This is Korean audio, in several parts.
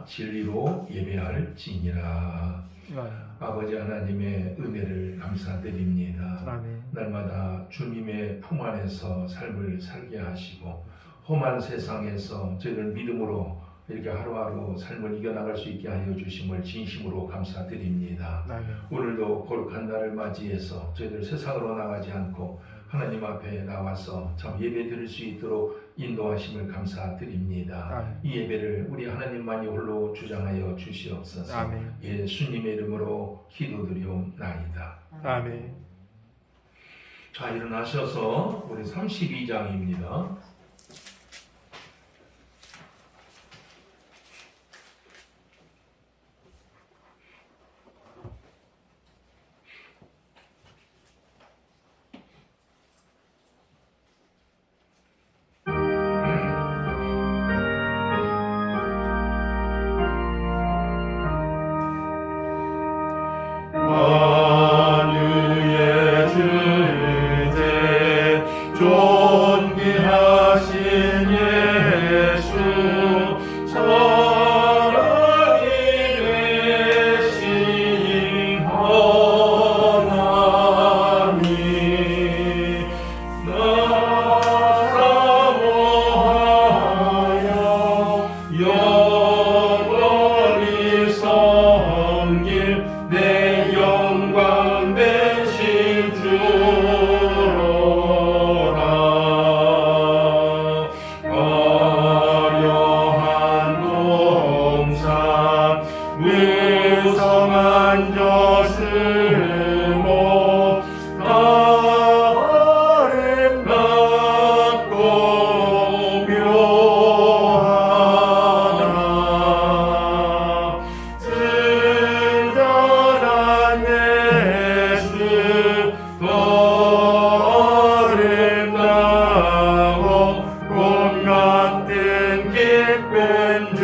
진리로 예배할지니라. 아버지 하나님의 은혜를 감사드립니다. 아멘. 날마다 주님의 품 안에서 삶을 살게 하시고 험한 세상에서 저희를 믿음으로 이렇게 하루하루 삶을 이겨나갈 수 있게 하여 주심을 진심으로 감사드립니다. 아멘. 오늘도 거룩한 날을 맞이해서 저희들 세상으로 나가지 않고 하나님 앞에 나와서 참 예배 드릴 수 있도록 인도하심을 감사드립니다. 아멘. 이 예배를 우리 하나님만이 홀로 주장하여 주시옵소서. 아멘. 예수님의 이름으로 기도드리옵나이다. 아멘. 자, 일어나셔서 우리 32장입니다. 만유의 주제 존귀하신 예수 사랑이 되신 하나님 나 사모하여 영원히 섬길 내 영광 되신 주로라. 화려한 동산 무성한 저승모 다 아름답고 묘하다. 친절한 예수 더 아름다워 봄 같은 기쁨 주시네.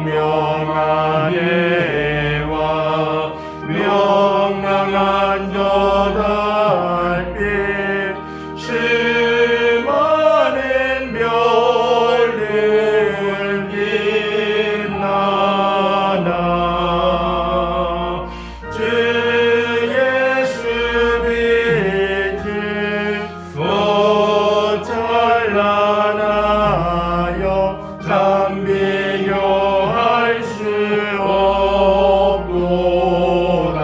광명한 예와 명랑한 저 달빛 수많은 별들 빛나나 주 예수 빛이 더 찬란하여 참 비교할 수 없도다.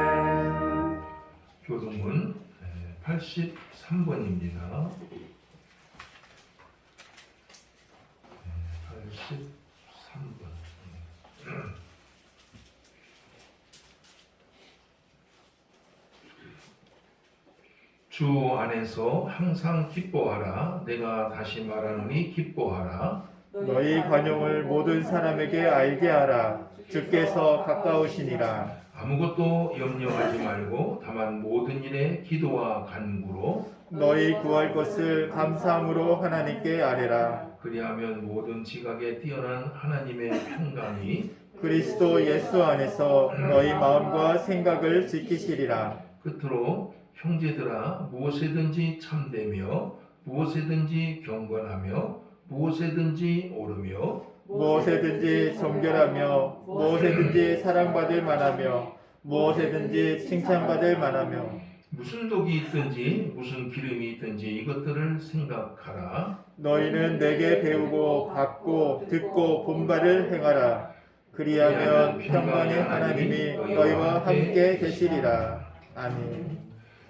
아멘. 교동문 83번입니다. 83번. 주 안에서 항상 기뻐하라. 내가 다시 말하노니 기뻐하라. 너희 관용을 모든 사람에게 알게 하라. 주께서 가까우시니라. 아무것도 염려하지 말고 다만 모든 일에 기도와 간구로 너희 구할 것을 감사함으로 하나님께 아뢰라. 그리하면 모든 지각에 뛰어난 하나님의 평강이 그리스도 예수 안에서 너희 마음과 생각을 지키시리라. 끝으로 형제들아 무엇에든지 참되며 무엇에든지 경건하며 무엇에든지 오르며 무엇에든지 정결하며 무엇에든지 사랑받을 만하며 무엇에든지 칭찬받을 만하며 무슨 독이 있든지 무슨 기름이 있든지 이것들을 생각하라. 너희는 내게 배우고 받고 듣고 본 바를 행하라. 그리하면 평강의 하나님이 너희와 함께 계시리라. 아멘.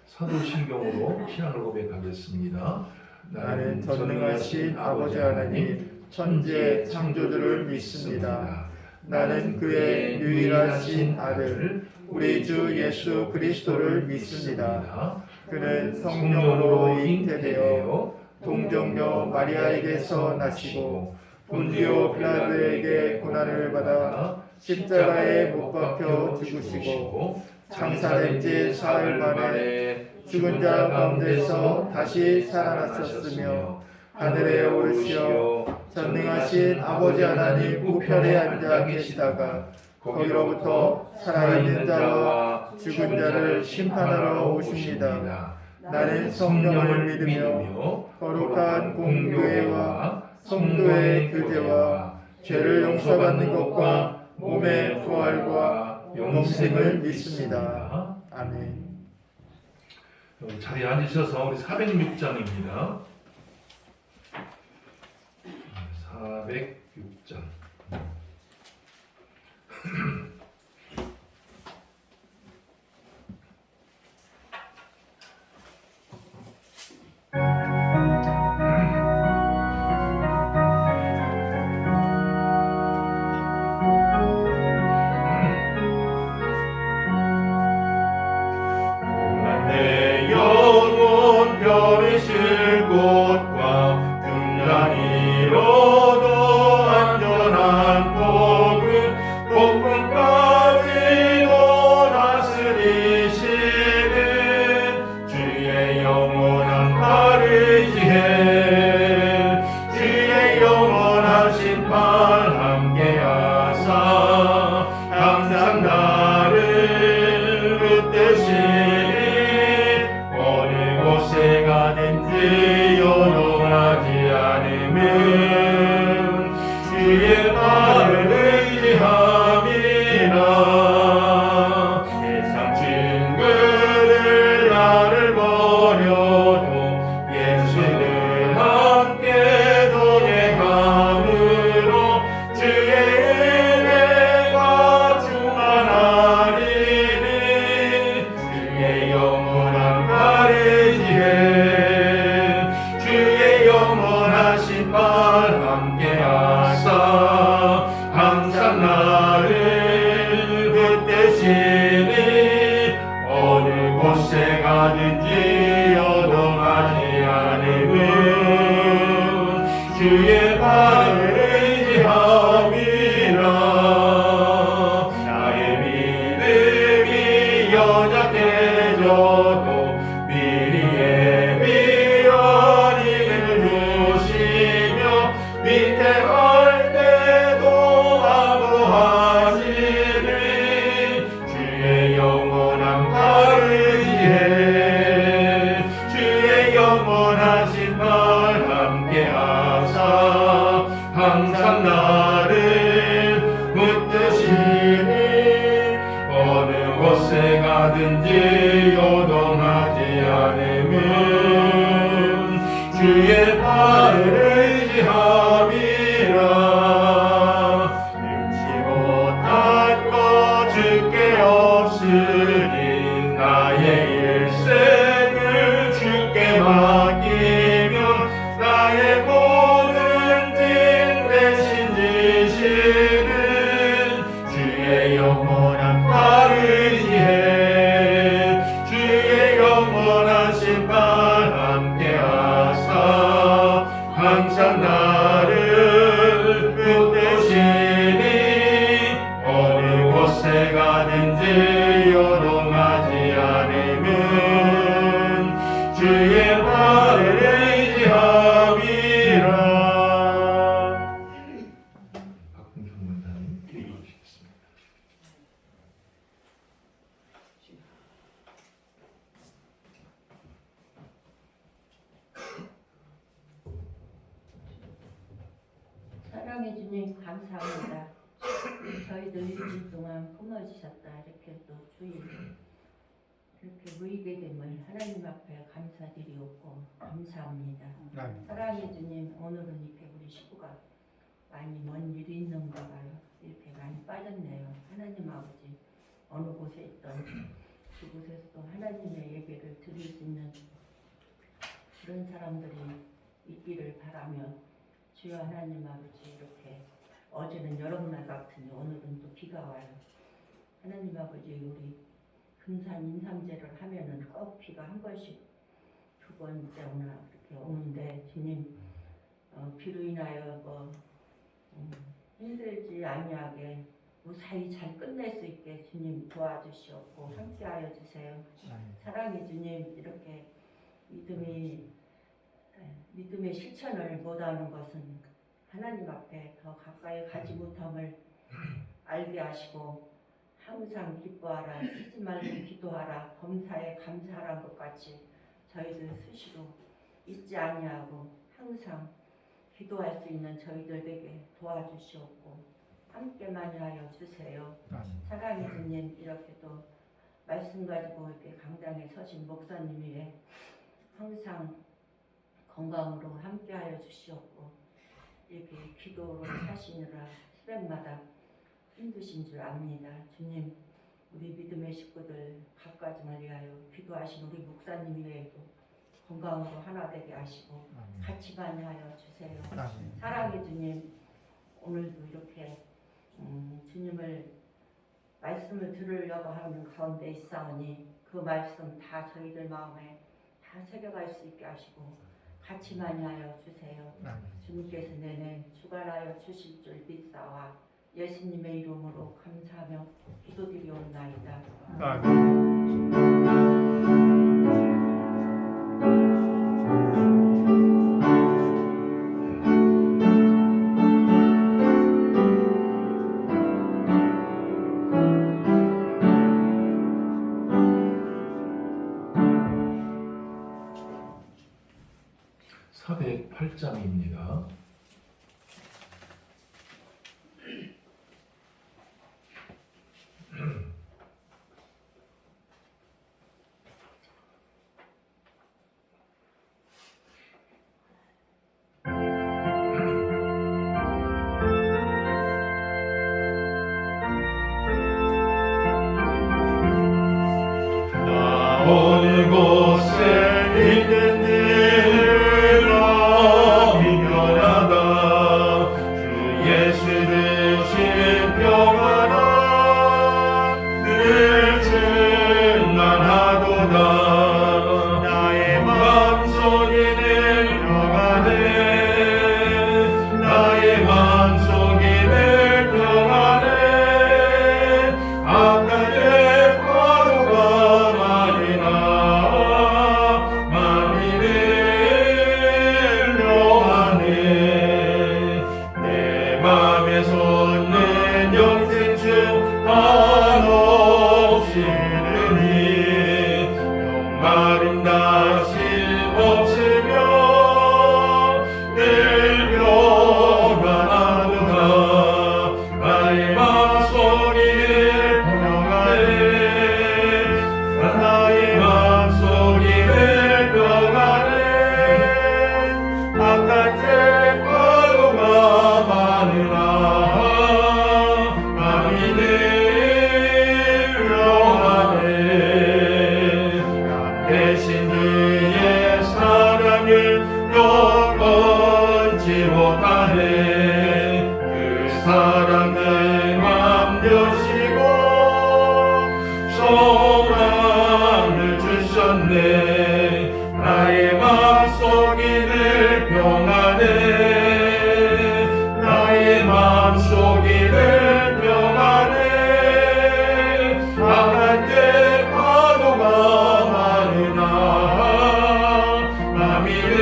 사도신경으로 신앙을 고백하겠습니다. 나는 전능하신 아버지 하나님 천지의 창조주를 믿습니다. 나는 그의 유일하신 아들 우리 주 예수 그리스도를 믿습니다. 그는 성령으로 잉태되어 동정녀 마리아에게서 나시고 본디오 빌라도에게 고난을 받아 십자가에 못 박혀 죽으시고 장사된 지 사흘 만에 죽은 자 가운데서 다시 살아나셨으며 하늘에 오르시어 전능하신 아버지 하나님 우편에 앉아 계시다가 거기로부터 살아있는 자와 죽은 자를 심판하러 오십니다. 나는 성령을 믿으며 거룩한 공교회와 성도의 교제와 죄를 용서받는 것과 몸의 부활과 영생을 믿습니다. 아멘. 자리에 앉으셔서 우리 406장입니다. 406장. 내 영혼 별이 쉴 곳과 금강이로도 안전한 복음까지도 다스리시는 주의 영원한 발의지혜 주의 영원한 심판 함께하사 항상 나를 붙드시니 어느 곳에 가든지 요동하지 않으면 주의 발을 의지함이라 세상 친구들 나를 버려도 예수는 함께 동행함으로 주의 은혜가 충만하리니 주의 영원한 가르지혜 주의 영원한 심판 함께하사 항상 나를 붙드시니 어느 곳에 가든지 요동하지 않으면 주의 발을 의지함이라 나의 믿음이 연약해져도 미리 예비하님을 두시며 위태할 때도 아부하시는 주의 영원한 가르지혜 주의 영원한 심판 함께하사 항상 나를 붙드시니 어느 곳에 가든지 요동하지 않으면 주의 발을 의지함이라 능치 못한 것 주께 없으니 나의 일생을 주께 맡기며 나의 모든 짐 대신 지시는 주의 영원한 가르지혜 주의 영원한 심판 함께하사 항상 나를 붙드시니 어느 곳에 가든지 요동하지 않으면 주의 발을 의지함이라. 박근경 원장님 기도하시겠습니다. 사랑해 주님 감사합니다. 저희들 일주일 동안 품어주셨다. 이렇게 또 주일 이렇게 모이게 됨을 하나님 앞에 감사드리옵고 감사합니다. 사랑해 주님 오늘은 이렇게 우리 식구가 많이 먼 일이 있는가 봐요. 이렇게 많이 빠졌네요. 하나님 아버지 어느 곳에 있던 그곳에서도 하나님의 예배를 드릴 수 있는 그런 사람들이 있기를 바라며 주여 하나님 아버지 이렇게 어제는 여름날 같으니 오늘은 또 비가 와요. 하나님 아버지 우리 금산 인삼제를 하면은 꼭 비가 한 번씩 두 번째 오나 이렇게 오는데 주님 비로 인하여 힘들지 아니하게 무사히 잘 끝낼 수 있게 주님 도와주시옵고 함께하여 주세요. 사랑해 주님 이렇게 믿음의 실천을 못하는 것은 하나님 앞에 더 가까이 가지 못함을 알게 하시고 항상 기뻐하라, 쉬지 말고 기도하라, 범사에 감사하라는 것 같이 저희들 수시로 잊지 아니하고 항상 기도할 수 있는 저희들에게 도와주시옵고 함께만 하여 주세요. 사랑의 주님, 이렇게 또 말씀 가지고 이렇게 강당에 서신 목사님 위에 항상 건강으로 함께하여 주시옵고 이렇게 기도로 하시느라 새벽마다 힘드신 줄 압니다. 주님, 우리 믿음의 식구들 각가정을 위하여 기도하신 우리 목사님 위에도 건강으로 하나 되게 하시고 같이 만나하여 주세요. 사랑의 주님, 오늘도 이렇게 주님을 말씀을 들으려고 하는 가운데 있사오니 그 말씀 다 저희들 마음에 다 새겨갈 수 있게 하시고 같이 만나하여 주세요. 주님께서 내내 주관하여 주실 줄 믿사와 예수님의 이름으로 감사하며 기도드리옵나이다. 사백 8장입니다. 어느 곳에 있는 일로 미련하다 주 예수 주신 평안함 늘 충만하도다 나의 마음속에 늘 평안해 나의 마음속에 늘 평안해 아까의 과거가 많으나 만민을 묘하네 내 맘에 솟는 영생 주 한없이 느니 목마름 다시 없으며 늘 평안하도다 나의 마음속에 평안해 나의 마음속에 평안해 바깥에 과거가 많으나 마음이 늘 평안해 난 대신 그의 사랑을 영원치 못하네 그 사랑을 맘 여시고 소망을 주셨네 나의 마음속이 늘 평안해 나의 마음속이 늘 평안해 바깥에 파도가 많으나 맘이 늘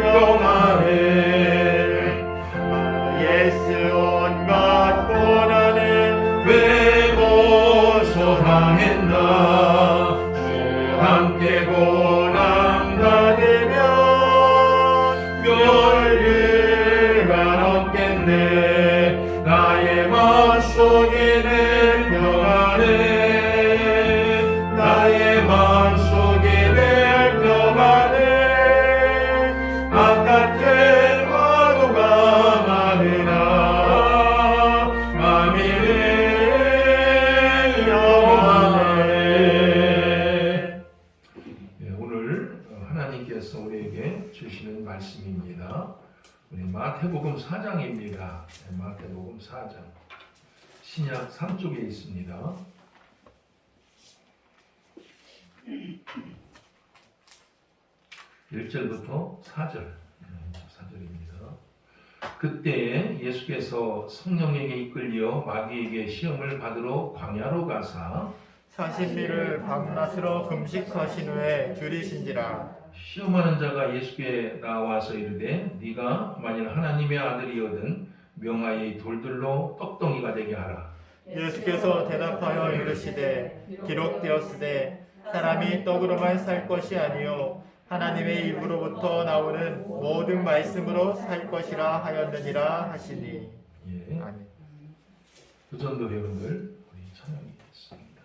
평안해 예수 온갖 고난을 왜 고소당했나 주 함께 고난 받으면 열흘간 없겠네 나의 마음속에 늘 평안해 나의 마음속에 늘 평안해 바깥에 파도가 많으나 맘이 늘 영원해 오늘 하나님께서 우리에게 주시는 말씀입니다. 우리 마태복음 4장입니다. 마태복음 4장 신약 3쪽에 있습니다. 1절부터 4절입니다. 그때 예수께서 성령에게 이끌려 마귀에게 시험을 받으러 광야로 가사 40일을 밤낮으로 금식하신 후에 들이신지라. 시험하는 자가 예수께 나와서 이르되 네가 만일 하나님의 아들이거든 명하여 이 돌들로 떡덩이가 되게 하라. 예수께서 대답하여 이르시되 기록되었으되 사람이 떡으로만 살 것이 아니요 하나님의 입으로부터 나오는 모든 말씀으로 살 것이라 하였느니라 하시니. 예. 아멘. 부전도 회원들 우리 찬양이 됐습니다.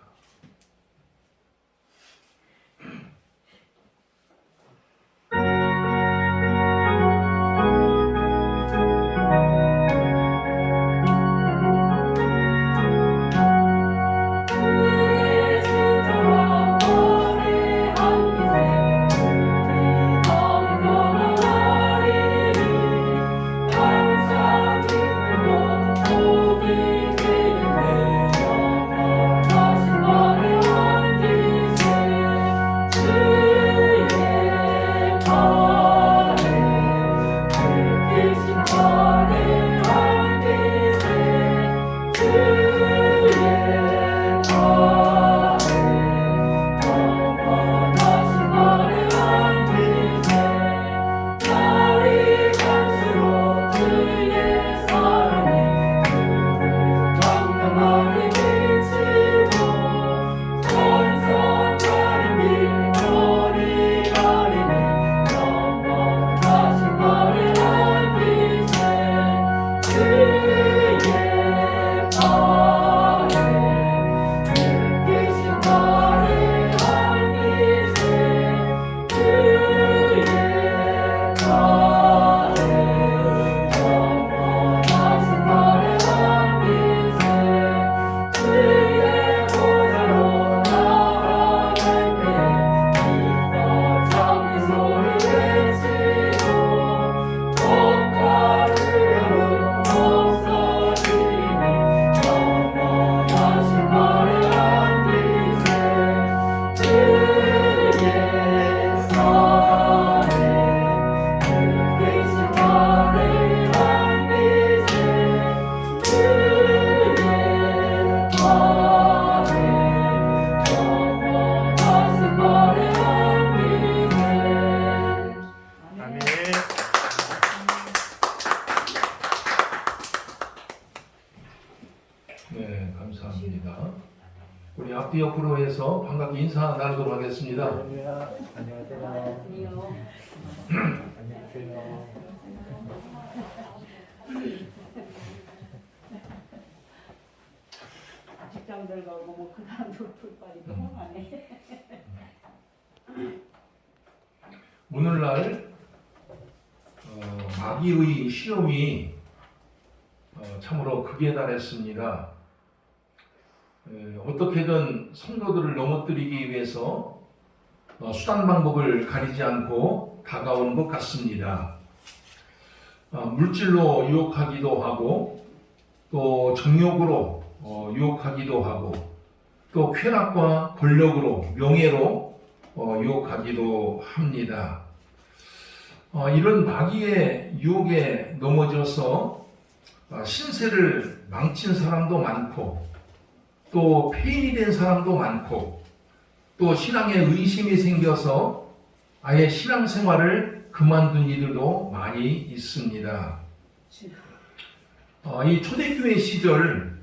네, 감사합니다. 우리 앞뒤 옆으로 해서 반갑게 인사 나누도록 하겠습니다. 할렐루야. 안녕하세요. 안녕하세요. 직장들 가고 뭐 그다음 돌풀빨이 너무 많네. 오늘날 마귀의 시험이 참으로 극에 달했습니다. 어떻게든 성도들을 넘어뜨리기 위해서 수단 방법을 가리지 않고 다가오는 것 같습니다. 물질로 유혹하기도 하고 또 정욕으로 유혹하기도 하고 또 쾌락과 권력으로 명예로 유혹하기도 합니다. 이런 마귀의 유혹에 넘어져서 신세를 망친 사람도 많고 또 폐인이 된 사람도 많고 또 신앙에 의심이 생겨서 아예 신앙생활을 그만둔 이들도 많이 있습니다. 이 초대교회 시절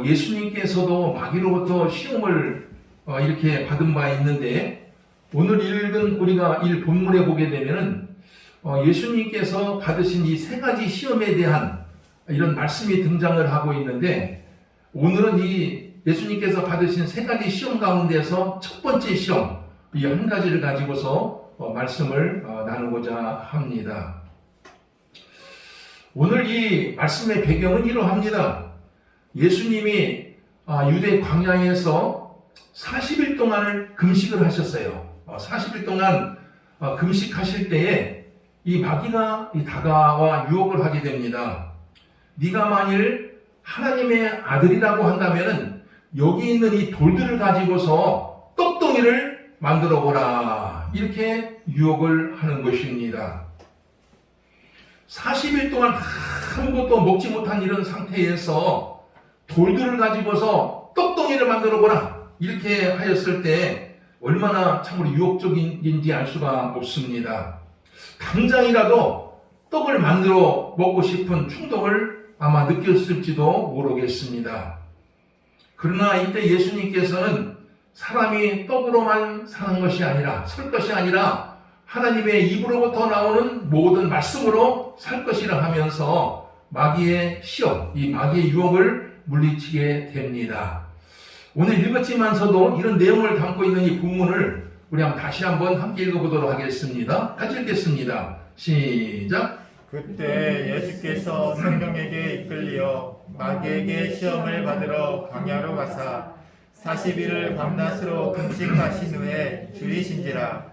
예수님께서도 마귀로부터 시험을 이렇게 받은 바 있는데 오늘 읽은 우리가 본문에 보게 되면은 예수님께서 받으신 이 세 가지 시험에 대한 이런 말씀이 등장을 하고 있는데 오늘은 이 예수님께서 받으신 세 가지 시험 가운데서 첫 번째 시험 이 한 가지를 가지고서 말씀을 나누고자 합니다. 오늘 이 말씀의 배경은 이러합니다. 예수님이 유대 광야에서 40일 동안을 금식을 하셨어요. 40일 동안 금식하실 때에 이 마귀가 다가와 유혹을 하게 됩니다. 네가 만일 하나님의 아들이라고 한다면은 여기 있는 이 돌들을 가지고서 떡덩이를 만들어 보라. 이렇게 유혹을 하는 것입니다. 40일 동안 아무것도 먹지 못한 이런 상태에서 돌들을 가지고서 떡덩이를 만들어 보라. 이렇게 하였을 때 얼마나 참으로 유혹적인지 알 수가 없습니다. 당장이라도 떡을 만들어 먹고 싶은 충동을 아마 느꼈을지도 모르겠습니다. 그러나 이때 예수님께서는 사람이 떡으로만 사는 것이 아니라, 살 것이 아니라 하나님의 입으로부터 나오는 모든 말씀으로 살 것이라 하면서 마귀의 시험, 이 마귀의 유혹을 물리치게 됩니다. 오늘 읽었지만서도 이런 내용을 담고 있는 이 본문을 우리 다시 한번 함께 읽어보도록 하겠습니다. 같이 읽겠습니다. 시작. 그때 예수께서 성령에게 이끌리어 마귀에게 시험을 받으러 광야로 가사 40일을 밤낮으로 금식하신 후에 줄이신지라.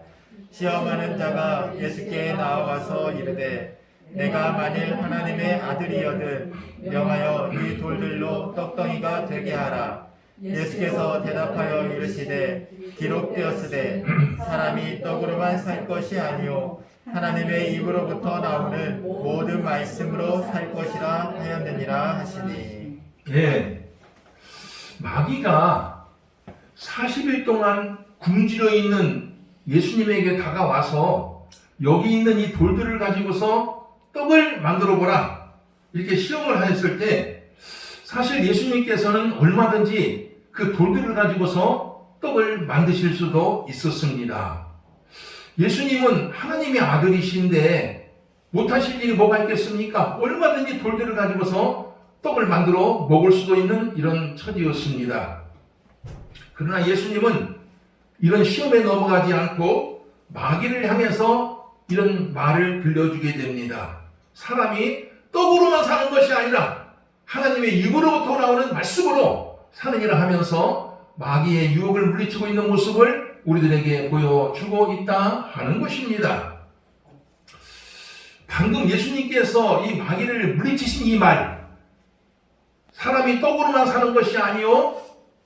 시험하는 자가 예수께 나와서 이르되 내가 만일 하나님의 아들이여든 명하여 이 돌들로 떡덩이가 되게 하라. 예수께서 대답하여 이르시되 기록되었으되 사람이 떡으로만 살 것이 아니요 하나님의 입으로부터 나오는 모든 말씀으로 살 것이라 하였느니라 하시니. 예, 마귀가 40일 동안 굶주려 있는 예수님에게 다가와서 여기 있는 이 돌들을 가지고서 떡을 만들어 보라 이렇게 시험을 하였을 때 사실 예수님께서는 얼마든지 그 돌들을 가지고서 떡을 만드실 수도 있었습니다. 예수님은 하나님의 아들이신데 못하실 일이 뭐가 있겠습니까? 얼마든지 돌들을 가지고서 떡을 만들어 먹을 수도 있는 이런 처지였습니다. 그러나 예수님은 이런 시험에 넘어가지 않고 마귀를 향해서 이런 말을 들려주게 됩니다. 사람이 떡으로만 사는 것이 아니라 하나님의 입으로부터 나오는 말씀으로 사느니라 하면서 마귀의 유혹을 물리치고 있는 모습을 우리들에게 보여주고 있다 하는 것입니다. 방금 예수님께서 이 마귀를 물리치신 이 말, 사람이 떡으로만 사는 것이 아니요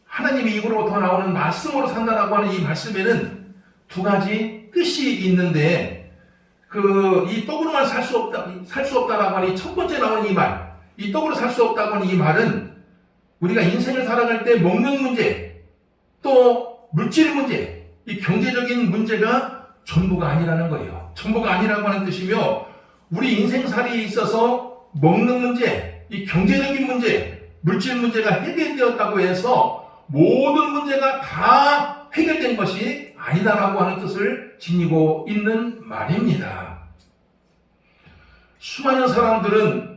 하나님의 입으로부터 나오는 말씀으로 산다라고 하는 이 말씀에는 두 가지 뜻이 있는데 이 떡으로만 살 수 없다라고 하는 이 첫 번째 나오는 이 말, 이 떡으로 살 수 없다고 하는 이 말은 우리가 인생을 살아갈 때 먹는 문제, 또 물질 문제, 이 경제적인 문제가 전부가 아니라는 거예요. 전부가 아니라고 하는 뜻이며 우리 인생살이에 있어서 먹는 문제, 이 경제적인 문제, 물질 문제가 해결되었다고 해서 모든 문제가 다 해결된 것이 아니다라고 하는 뜻을 지니고 있는 말입니다. 수많은 사람들은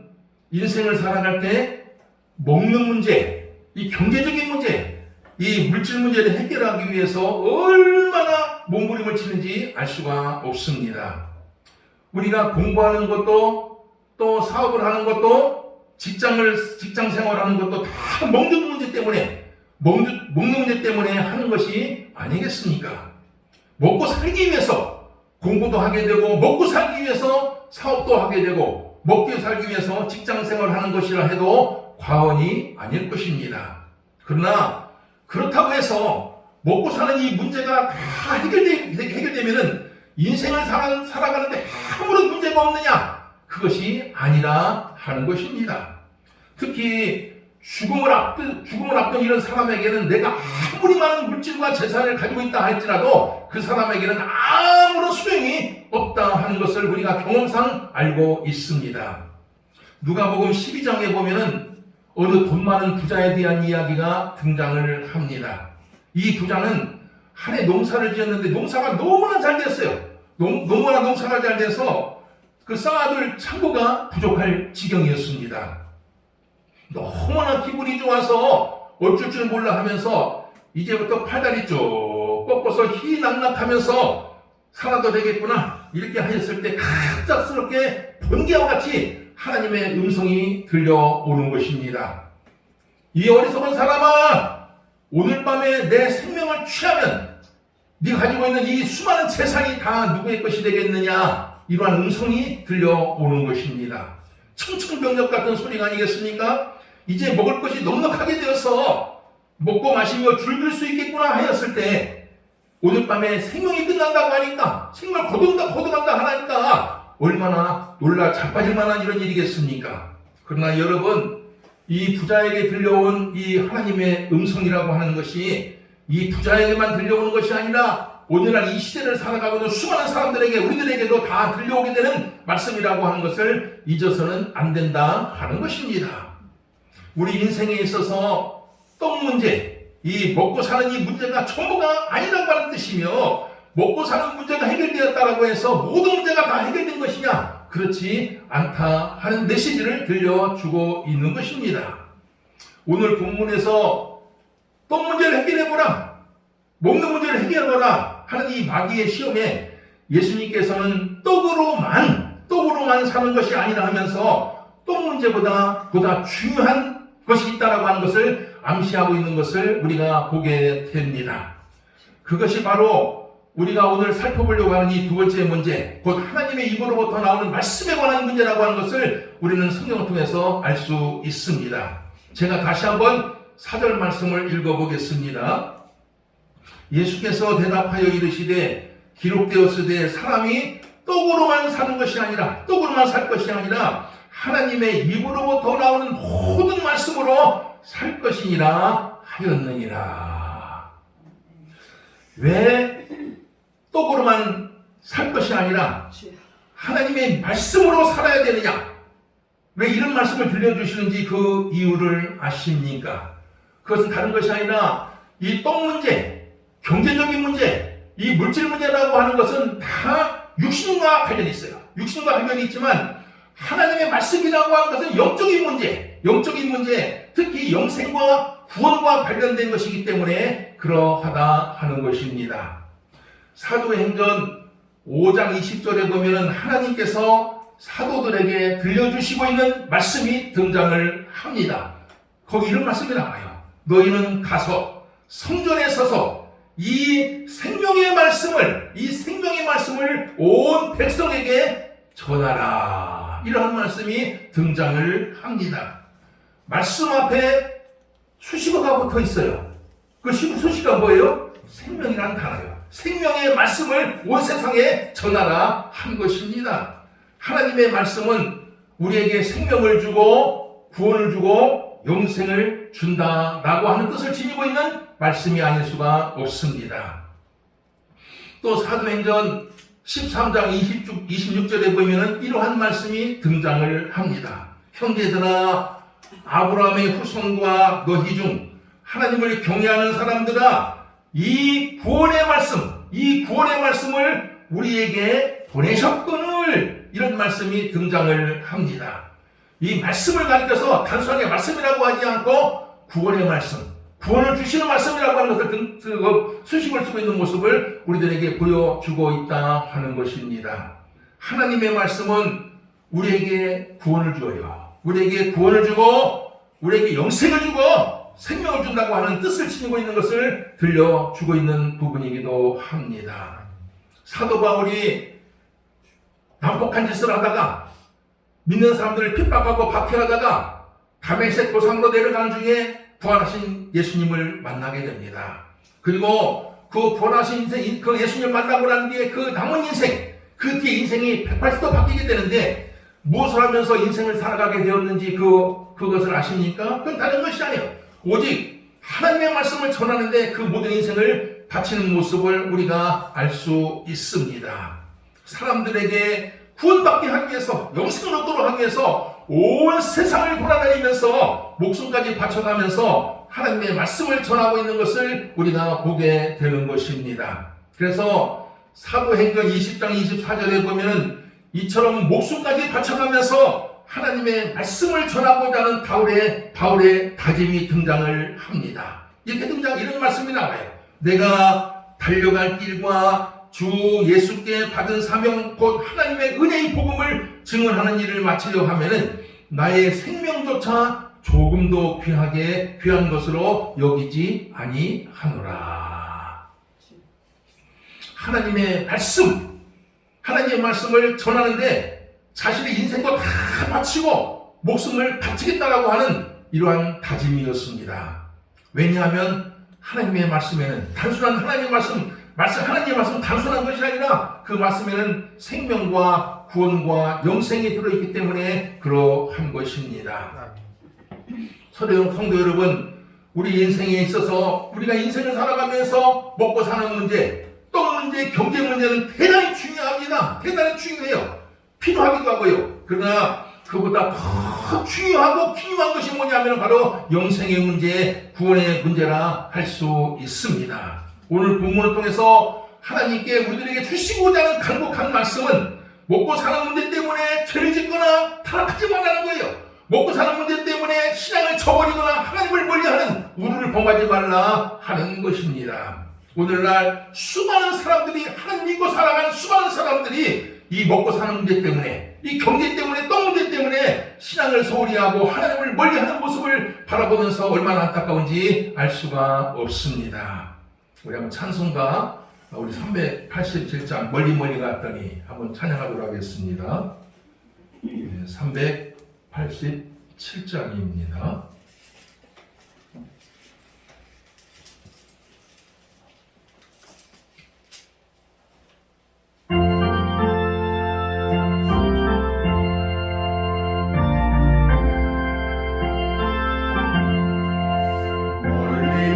인생을 살아갈 때 먹는 문제, 이 경제적인 문제, 이 물질 문제를 해결하기 위해서 얼마나 몸부림을 치는지 알 수가 없습니다. 우리가 공부하는 것도 또 사업을 하는 것도 직장 생활하는 것도 다 먹는 문제 때문에 하는 것이 아니겠습니까? 먹고 살기 위해서 공부도 하게 되고 먹고 살기 위해서 사업도 하게 되고 먹고 살기 위해서 직장 생활을 하는 것이라 해도 과언이 아닐 것입니다. 그러나 그렇다고 해서 먹고 사는 이 문제가 다 해결되면은 인생을 살아가는데 아무런 문제가 없느냐? 그것이 아니라 하는 것입니다. 특히 죽음을 앞둔 이런 사람에게는 내가 아무리 많은 물질과 재산을 가지고 있다 할지라도 그 사람에게는 아무런 소용이 없다 하는 것을 우리가 경험상 알고 있습니다. 누가복음 12장에 보면은 어느 돈 많은 부자에 대한 이야기가 등장을 합니다. 이 부자는 한 해 농사를 지었는데 농사가 너무나 잘 됐어요. 너무나 농사가 잘 돼서 그 쌓아둘 창고가 부족할 지경이었습니다. 너무나 기분이 좋아서 어쩔 줄 몰라 하면서 이제부터 팔다리 쭉 뻗고서 희낙낙하면서 살아도 되겠구나 이렇게 하였을 때 갑작스럽게 번개와 같이 하나님의 음성이 들려오는 것입니다. 이 어리석은 사람아, 오늘 밤에 내 생명을 취하면 네가 가지고 있는 이 수많은 재산이 다 누구의 것이 되겠느냐, 이러한 음성이 들려오는 것입니다. 청천벽력 같은 소리가 아니겠습니까? 이제 먹을 것이 넉넉하게 되어서 먹고 마시며 즐길 수 있겠구나 하였을 때 오늘 밤에 생명이 끝난다고 하니까, 생명을 거둔한다 하니까 얼마나 놀라 자빠질 만한 이런 일이겠습니까? 그러나 여러분, 이 부자에게 들려온 이 하나님의 음성이라고 하는 것이 이 부자에게만 들려오는 것이 아니라 오늘날 이 시대를 살아가고 있는 수많은 사람들에게, 우리들에게도 다 들려오게 되는 말씀이라고 하는 것을 잊어서는 안 된다 하는 것입니다. 우리 인생에 있어서 떡 문제, 이 먹고 사는 이 문제가 전부가 아니라고 하는 뜻이며, 먹고 사는 문제가 해결되었다라고 해서 모든 문제가 다 해결된 것이냐? 그렇지 않다 하는 메시지를 들려주고 있는 것입니다. 오늘 본문에서 떡 문제를 해결해보라, 먹는 문제를 해결해보라 하는 이 마귀의 시험에 예수님께서는 떡으로만 사는 것이 아니라 하면서 떡 문제보다 보다 중요한 것이 있다라고 하는 것을 암시하고 있는 것을 우리가 보게 됩니다. 그것이 바로 우리가 오늘 살펴보려고 하는 이 두 번째 문제, 곧 하나님의 입으로부터 나오는 말씀에 관한 문제라고 하는 것을 우리는 성경을 통해서 알 수 있습니다. 제가 다시 한번 4절 말씀을 읽어보겠습니다. 예수께서 대답하여 이르시되 기록되었으되 사람이 떡으로만 사는 것이 아니라, 떡으로만 살 것이 아니라 하나님의 입으로부터 나오는 모든 말씀으로 살 것이니라 하였느니라. 왜 떡으로만 살 것이 아니라 하나님의 말씀으로 살아야 되느냐? 왜 이런 말씀을 들려주시는지 그 이유를 아십니까? 그것은 다른 것이 아니라 이 떡 문제, 경제적인 문제, 이 물질 문제라고 하는 것은 다 육신과 관련이 있어요. 육신과 관련이 있지만 하나님의 말씀이라고 하는 것은 영적인 문제, 특히 영생과 구원과 관련된 것이기 때문에 그러하다 하는 것입니다. 사도행전 5장 20절에 보면 하나님께서 사도들에게 들려주시고 있는 말씀이 등장을 합니다. 거기 이런 말씀이 나와요. 너희는 가서 성전에 서서 이 생명의 말씀을 온 백성에게 전하라. 이러한 말씀이 등장을 합니다. 말씀 앞에 수식어가 붙어 있어요. 그 수식어가 뭐예요? 생명이라는 단어예요. 생명의 말씀을 온 세상에 전하라 한 것입니다. 하나님의 말씀은 우리에게 생명을 주고 구원을 주고 영생을 준다라고 하는 뜻을 지니고 있는 말씀이 아닐 수가 없습니다. 또 사도행전 13장 26절에 보면 이러한 말씀이 등장을 합니다. 형제들아, 아브라함의 후손과 너희 중 하나님을 경외하는 사람들아, 이 구원의 말씀을 우리에게 보내셨거늘, 이런 말씀이 등장을 합니다. 이 말씀을 가리켜서 단순하게 말씀이라고 하지 않고 구원의 말씀, 구원을 주시는 말씀이라고 하는 것을 수식을 쓰고 있는 모습을 우리들에게 보여주고 있다 하는 것입니다. 하나님의 말씀은 우리에게 구원을 주어요. 우리에게 구원을 주고 우리에게 영생을 주고 생명을 준다고 하는 뜻을 지니고 있는 것을 들려주고 있는 부분이기도 합니다. 사도 바울이 난폭한 짓을 하다가 믿는 사람들을 핍박하고 박해하다가 다메섹 도상으로 내려가는 중에 부활하신 예수님을 만나게 됩니다. 그리고 그 부활하신 인생, 그 예수님을 만나고 난 뒤에 그 남은 인생, 그 뒤에 인생이 180도 바뀌게 되는데 무엇을 하면서 인생을 살아가게 되었는지 그것을 아십니까? 그건 다른 것이 아니에요. 오직 하나님의 말씀을 전하는데 그 모든 인생을 바치는 모습을 우리가 알 수 있습니다. 사람들에게 구원받게 하기 위해서, 영생을 얻도록 하기 위해서 온 세상을 돌아다니면서 목숨까지 바쳐가면서 하나님의 말씀을 전하고 있는 것을 우리가 보게 되는 것입니다. 그래서 사도행전 20장 24절에 보면 이처럼 목숨까지 바쳐가면서 하나님의 말씀을 전하고자 하는 바울의 다짐이 등장을 합니다. 이런 말씀이 나와요. 내가 달려갈 길과 주 예수께 받은 사명 곧 하나님의 은혜의 복음을 증언하는 일을 마치려 하면은 나의 생명조차 조금도 귀한 것으로 여기지 아니하노라. 하나님의 말씀을 전하는데 자신의 인생도 다 바치고 목숨을 바치겠다라고 하는 이러한 다짐이었습니다. 왜냐하면 하나님의 말씀에는 단순한 하나님의 말씀 단순한 것이 아니라 그 말씀에는 생명과 구원과 영생이 들어있기 때문에 그러한 것입니다. 성도 여러분, 우리 인생에 있어서 우리가 인생을 살아가면서 먹고 사는 문제, 떡 문제, 경제 문제는 대단히 중요합니다. 대단히 중요해요. 필요하기도 하고요. 그러나 그보다 더 중요하고 중요한 것이 뭐냐면 바로 영생의 문제, 구원의 문제라 할 수 있습니다. 오늘 본문을 통해서 하나님께 우리들에게 주시고자 하는 간곡한 말씀은 먹고 사는 문제 때문에 죄를 짓거나 타락하지 말라는 거예요. 먹고 사는 문제 때문에 신앙을 저버리거나 하나님을 멀리하는 우리를 범하지 말라 하는 것입니다. 오늘날 수많은 사람들이, 하나님 믿고 살아가는 수많은 사람들이 이 먹고 사는 문제 때문에, 이 경제 때문에, 떡 문제 때문에 신앙을 소홀히 하고 하나님을 멀리하는 모습을 바라보면서 얼마나 안타까운지 알 수가 없습니다. 우리 한번 찬송가 우리 387장 멀리 갔더니 한번 찬양하도록 하겠습니다. 387장입니다.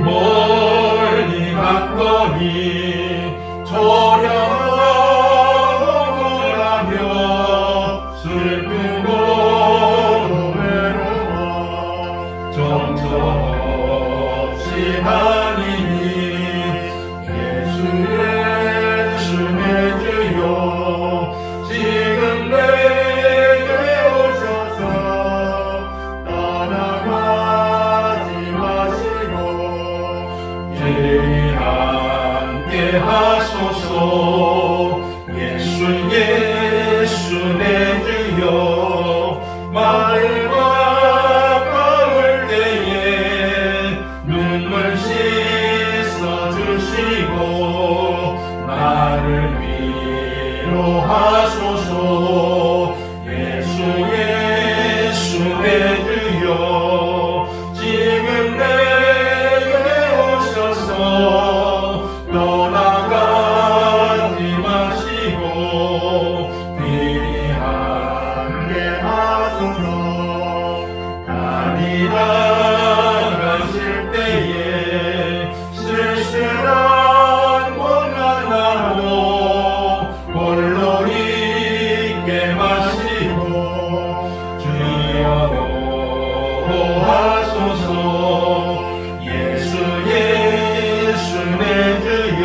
멀리 갔더니 저려오라며 슬프고 외로워 정처없이 다니니 예수의 주여 지금 내게 오셔서 떠나가지 마시고 죄 함께 하소서. 예수 내 주여 마음 아까울 때에 눈물 씻어주시고 나를 위로하소서. 예수 내 주여 지금 내게 오셔서 떠나가지 마시고 귀히 함께 하소서. 다니다 가실 때에 쓸쓸한 곳만 나고 홀로 있게 마시고 주여 하소서. 예수 내 주여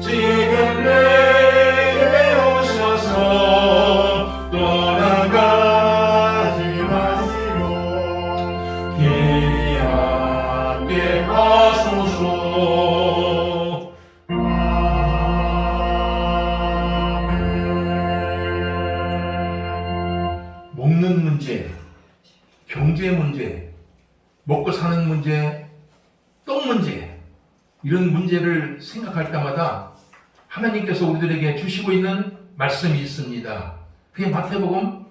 지금 내게 오셔서 떠나가지 마시고 귀히 함께 하소서. 먹는 문제, 경제 문제, 먹고 사는 문제, 떡 문제, 이런 문제를 생각할 때마다 하나님께서 우리들에게 주시고 있는 말씀이 있습니다. 그게 마태복음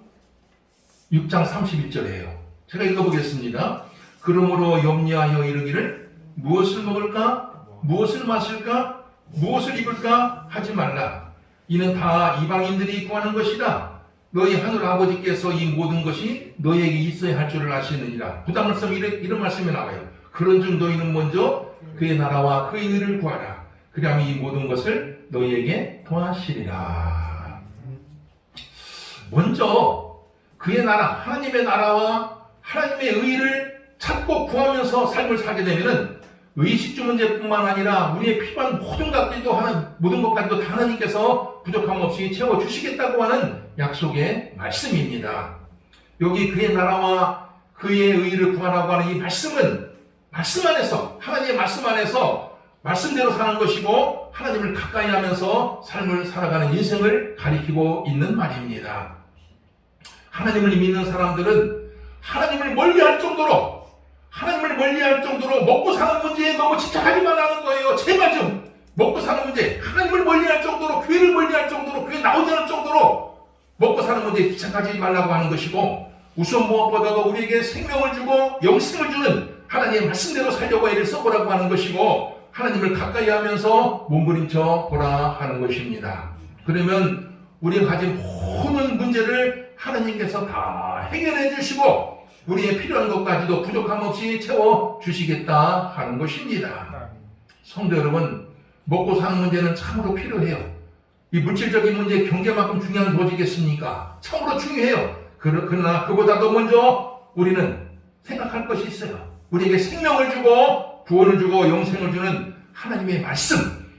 6장 31절이에요. 제가 읽어보겠습니다. 그러므로 염려하여 이르기를 무엇을 먹을까? 무엇을 마실까? 무엇을 입을까? 하지 말라. 이는 다 이방인들이 구하는 것이다. 너희 하늘 아버지께서 이 모든 것이 너희에게 있어야 할 줄을 아시느니라. 그 다음 말씀 이런 말씀이 나와요. 그런즉 너희는 먼저 그의 나라와 그의 의를 구하라. 그리하면 이 모든 것을 너희에게 더하시리라. 먼저 그의 나라, 하나님의 나라와 하나님의 의를 찾고 구하면서 삶을 살게 되면은 의식주 문제뿐만 아니라 우리의 필요한 모든 것까지도 다 하나님께서 부족함 없이 채워주시겠다고 하는 약속의 말씀입니다. 여기 그의 나라와 그의 의를 구하라고 하는 이 말씀은 말씀 안에서, 하나님의 말씀 안에서 말씀대로 사는 것이고 하나님을 가까이 하면서 삶을 살아가는 인생을 가리키고 있는 말입니다. 하나님을 믿는 사람들은 하나님을 멀리할 정도로 먹고 사는 문제에 너무 집착하기만 하는 거예요. 제발 좀 먹고 사는 문제, 하나님을 멀리할 정도로, 교회를 멀리할 정도로, 교회 나오지 않을 정도로 먹고 사는 문제에 집착하지 말라고 하는 것이고, 우선 무엇보다도 우리에게 생명을 주고 영생을 주는 하나님의 말씀대로 살려고 애를 써보라고 하는 것이고, 하나님을 가까이 하면서 몸부림쳐 보라 하는 것입니다. 그러면 우리가 가진 모든 문제를 하나님께서 다 해결해 주시고 우리의 필요한 것까지도 부족함 없이 채워주시겠다 하는 것입니다. 성도 여러분, 먹고 사는 문제는 참으로 필요해요. 이 물질적인 문제, 경제만큼 중요한 도지겠습니까? 참으로 중요해요. 그러나 그보다도 먼저 우리는 생각할 것이 있어요. 우리에게 생명을 주고 구원을 주고 영생을 주는 하나님의 말씀,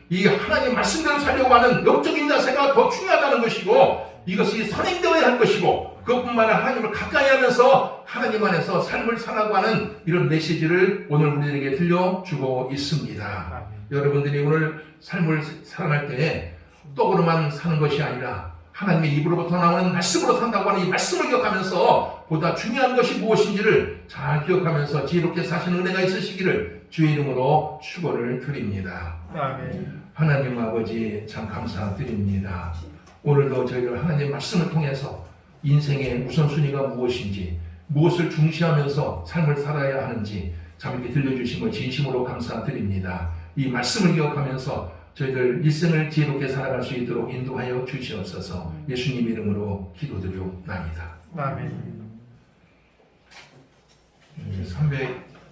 이 하나님의 말씀대로 살려고 하는 영적인 자세가 더 중요하다는 것이고, 이것이 선행되어야 할 것이고, 그것뿐만 아니라 하나님을 가까이 하면서 하나님 안에서 삶을 살아가고 하는 이런 메시지를 오늘 우리에게 들려주고 있습니다. 여러분들이 오늘 삶을 살아갈 때에 떡으로만 사는 것이 아니라 하나님의 입으로부터 나오는 말씀으로 산다고 하는 이 말씀을 기억하면서 보다 중요한 것이 무엇인지를 잘 기억하면서 지혜롭게 사시는 은혜가 있으시기를 주의 이름으로 축원을 드립니다. 아멘. 하나님 아버지 참 감사드립니다. 오늘도 저희들 하나님 말씀을 통해서 인생의 우선순위가 무엇인지, 무엇을 중시하면서 삶을 살아야 하는지 참 이렇게 들려주신 걸 진심으로 감사드립니다. 이 말씀을 기억하면서 저희들 일생을 지혜롭게 살아갈 수 있도록 인도하여 주시옵소서. 예수님 이름으로 기도드리옵나이다. 아멘.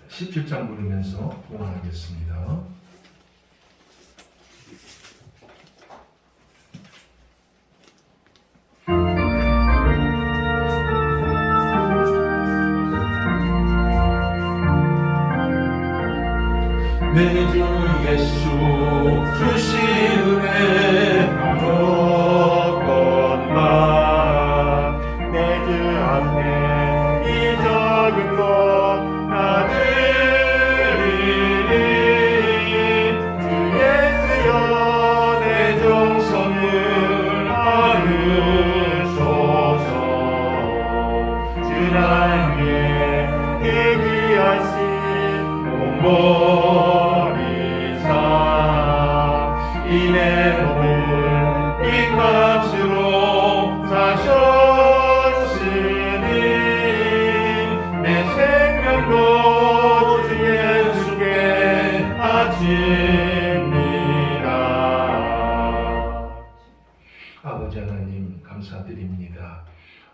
317장 부르면서 봉헌하겠습니다. 내 주 예수 주신 은혜 한없건만 내 주 앞에 이 적은 것 나들이니 주 예수여 내 정성을 받으소서. 주 나에게 얘기하신 몸머리 이내 몸을 이 값으로 사셨으니 내 생명도 주 예수께 바칩니다. 아버지 하나님 감사드립니다.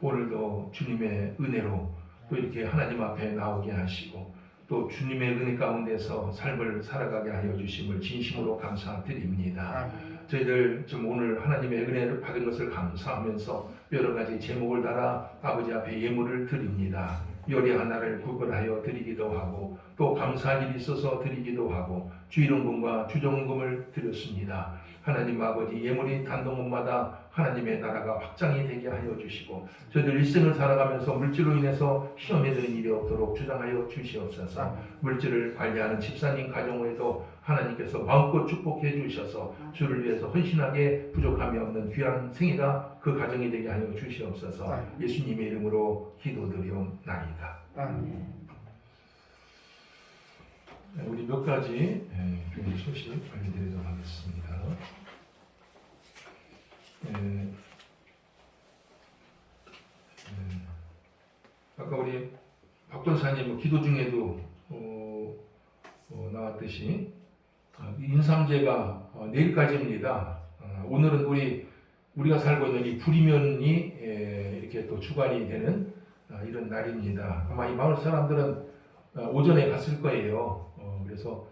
오늘도 주님의 은혜로 또 이렇게 하나님 앞에 나오게 하시고 또 주님의 은혜 가운데서 삶을 살아가게 하여 주심을 진심으로 감사드립니다. 저희들 좀 오늘 하나님의 은혜를 받은 것을 감사하면서 여러 가지 제목을 달아 아버지 앞에 예물을 드립니다. 요리 하나를 구걸하여 드리기도 하고 또 감사할 일이 있어서 드리기도 하고 주일원금과 주정금을 드렸습니다. 하나님 아버지 예물이 단동원마다 하나님의 나라가 확장이 되게 하여 주시고 저희들 일생을 살아가면서 물질로 인해서 시험에 드는 일이 없도록 주장하여 주시옵소서. 물질을 관리하는 집사님 가정에도 하나님께서 마음껏 축복해 주셔서 주를 위해서 헌신하게 부족함이 없는 귀한 생애가 그 가정이 되게 하여 주시옵소서. 예수님의 이름으로 기도드리옵나이다. 우리 몇 가지 소식 알려드리도록 하겠습니다. 아까 우리 박 권사님 기도 중에도 나왔듯이 인삼제가 내일까지입니다. 오늘은 우리가 살고 있는 이 불이면이 이렇게 또 주관이 되는 이런 날입니다. 아마 이 마을 사람들은 오전에 갔을 거예요. 그래서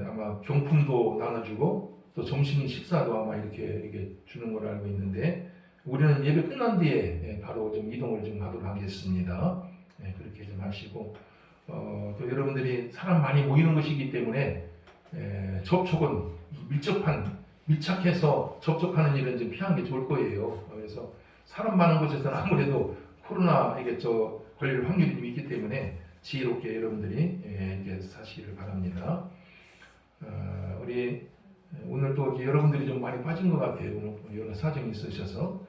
아마 경품도 나눠주고 또 점심 식사도 아마 이렇게 주는 걸로 알고 있는데 우리는 예배 끝난 뒤에 바로 좀 이동을 좀 하도록 하겠습니다. 그렇게 좀 하시고 또 여러분들이 사람 많이 모이는 것이기 때문에 접촉은 밀착해서 접촉하는 일은 좀 피하는 게 좋을 거예요. 그래서 사람 많은 곳에서는 아무래도 코로나에게 걸릴 확률이 좀 있기 때문에 지혜롭게 여러분들이 이제 사시기를 바랍니다. 우리 오늘 또 여러분들이 좀 많이 빠진 것 같아요. 오늘 여러 사정이 있으셔서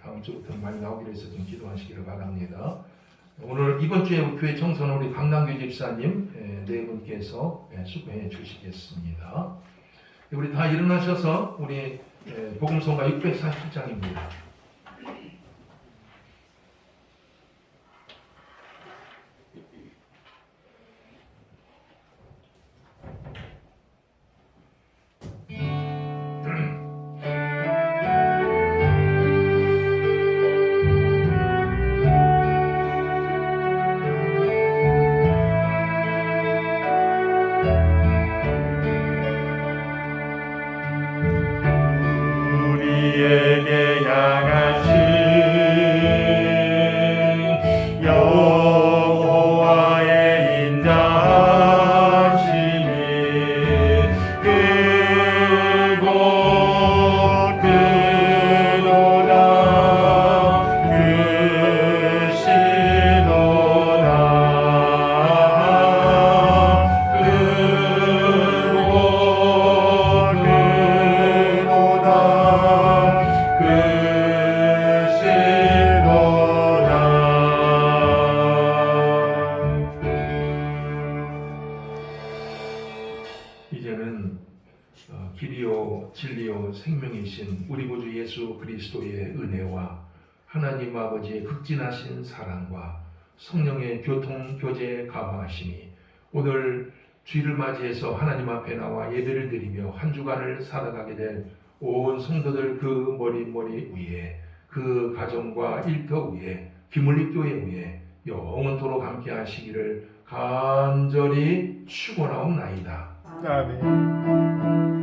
다음 주부터 많이 나오기로 해서 좀 기도하시기를 바랍니다. 오늘 이번 주에 교회 청소는 우리 강남교 집사님 네 분께서 수고해 주시겠습니다. 우리 다 일어나셔서 우리 복음성가 647장입니다. 우리에게 향하신 길이요 진리요 생명이신 우리 구주 예수 그리스도의 은혜와 하나님 아버지의 극진하신 사랑과 성령의 교제 감화하심이 오늘 주일을 맞이해서 하나님 앞에 나와 예배를 드리며 한 주간을 살아가게 된 온 성도들 그 머리 위에 그 가정과 일터 위에 기물리 교회 위에 영원토록 함께 하시기를 간절히 축원하옵나이다. 아멘.